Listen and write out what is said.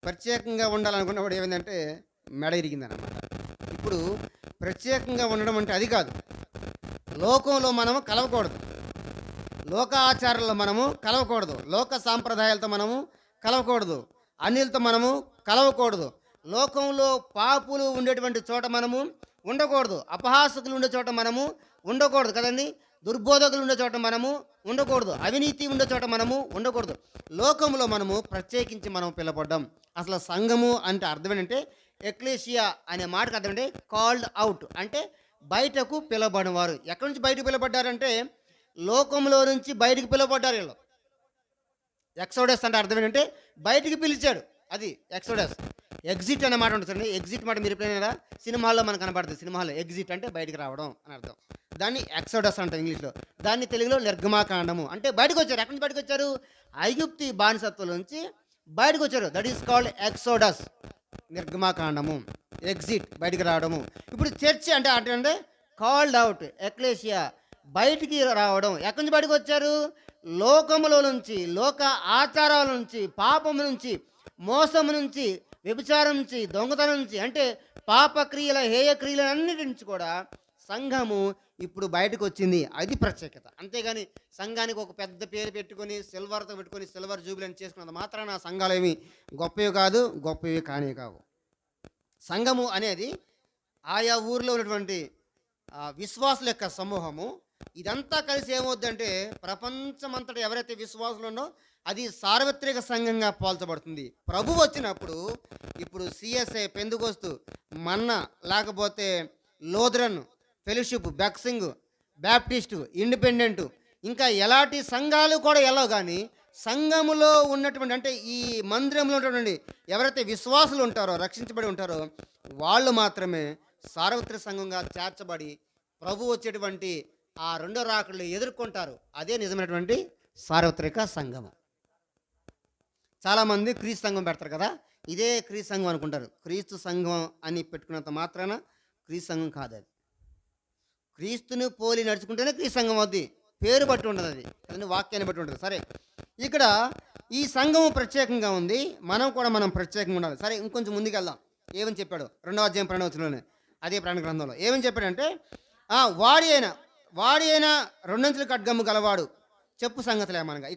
ప్రత్యేకంగా ఉండాలనుకున్నప్పుడు ఏమైందంటే మెడ ఇరిగిందనమాట. ఇప్పుడు ప్రత్యేకంగా ఉండడం అంటే అది కాదు. లోకంలో మనము కలవకూడదు. లోక ఆచారాల్లో మనము కలవకూడదు. లోక సాంప్రదాయాలతో మనము కలవకూడదు. అన్యులతో మనము కలవకూడదు. లోకంలో పాపులు ఉండేటువంటి చోట మనము ఉండకూడదు. అపహాసకులు ఉండే చోట మనము ఉండకూడదు కదండీ! దుర్బోధకులు ఉండే చోట మనము ఉండకూడదు. అవినీతి ఉండే చోట మనము ఉండకూడదు. లోకంలో మనము ప్రత్యేకించి మనం పిలవబడ్డాం. అసలు సంఘము అంటే అర్థం ఏంటంటే ఎక్లేషియా అనే మాటకు అర్థం అంటే కాల్డ్ అవుట్ అంటే బయటకు పిలవబడినవారు. ఎక్కడి నుంచి బయటకు పిలవబడ్డారంటే లోకంలో నుంచి బయటికి పిలవబడ్డారు వీళ్ళు. ఎక్సోడస్ అంటే అర్థం ఏంటంటే బయటికి పిలిచాడు. అది ఎక్సోడస్. ఎగ్జిట్ అనే మాట ఉంటుంది చూడండి. ఎగ్జిట్ మాట మీరు ఎప్పుడైనా సినిమాల్లో మనకు కనపడుతుంది. సినిమాలో ఎగ్జిట్ అంటే బయటికి రావడం అని అర్థం. దాన్ని ఎక్సోడస్ అంటాం ఇంగ్లీష్లో. దాన్ని తెలుగులో నిర్గమాకాండము అంటే బయటకు వచ్చారు. ఎక్కడి నుంచి బయటకు వచ్చారు? ఐగుప్తి బానిసత్వం నుంచి బయటకు వచ్చారు. That is called exodus. నిర్గమాకాండము. ఎగ్జిట్ బయటికి రావడము. ఇప్పుడు చర్చ్ అంటే అంటే కాల్డ్ అవుట్ ఎక్లేషియా బయటికి రావడం. ఎక్కడి నుంచి బయటకు వచ్చారు? లోకములో నుంచి, లోక ఆచారాల నుంచి, పాపం నుంచి, మోసం నుంచి, వ్యభిచారం నుంచి, దొంగతనం నుంచి అంటే పాపక్రియల హేయక్రియల అన్నిటి నుంచి కూడా సంఘము ఇప్పుడు బయటకు వచ్చింది. అది ప్రత్యేకత. అంతేగాని సంఘానికి ఒక పెద్ద పేరు పెట్టుకొని సిల్వర్తో పెట్టుకొని సిల్వర్ జూబిలీ అని చేసుకున్నంత మాత్రాన ఆ సంఘాలు ఏమి గొప్పవి కాదు, గొప్పవి కానే కావు. సంఘము అనేది ఆయా ఊర్లో ఉన్నటువంటి విశ్వాసుల యొక్క సమూహము. ఇదంతా కలిసి ఏమవుద్దంటే ప్రపంచమంతటా ఎవరైతే విశ్వాసులు ఉన్నో అది సార్వత్రిక సంఘంగా పోల్చబడుతుంది. ప్రభు వచ్చినప్పుడు ఇప్పుడు సిఎస్ఐ, పెందుకోస్తు, మన్నా, లేకపోతే లోథరన్, ఫెలోషిప్, బెక్సింగ్, బ్యాప్టిస్టు, ఇండిపెండెంట్ ఇంకా ఎలాంటి సంఘాలు కూడా వెళ్ళవు. కానీ సంఘములో ఉన్నటువంటి అంటే ఈ మందిరంలో ఉన్నటువంటి ఎవరైతే విశ్వాసులు ఉంటారో, రక్షించబడి ఉంటారో వాళ్ళు మాత్రమే సార్వత్రిక సంఘంగా చేర్చబడి ప్రభు వచ్చేటువంటి ఆ రెండో రాకడలు ఎదుర్కొంటారు. అదే నిజమైనటువంటి సార్వత్రిక సంఘము. చాలామంది క్రీస్తు సంఘం పెడతారు కదా, ఇదే క్రీస్తు సంఘం అనుకుంటారు. క్రీస్తు సంఘం అని పెట్టుకున్నంత మాత్రాన క్రీస్తు సంఘం కాదు. అది క్రీస్తుని పోలి నడుచుకుంటేనే క్రీస్తు సంఘం అవుద్ది. పేరు బట్టి ఉండదు, అది అదని వాక్యాన్ని బట్టి ఉంటుంది. సరే, ఇక్కడ ఈ సంఘము ప్రత్యేకంగా ఉంది. మనం ప్రత్యేకంగా ఉండాలి. సరే, ఇంకొంచెం ముందుకు వెళ్దాం. ఏమని చెప్పాడు 2వ అధ్యాయం 12వ వచనంలోనే అదే ప్రకటన గ్రంథంలో ఏమని చెప్పాడంటే వాడి అయినా రెండంచుల ఖడ్గము గలవాడు చెప్పు సంగతులేమనగా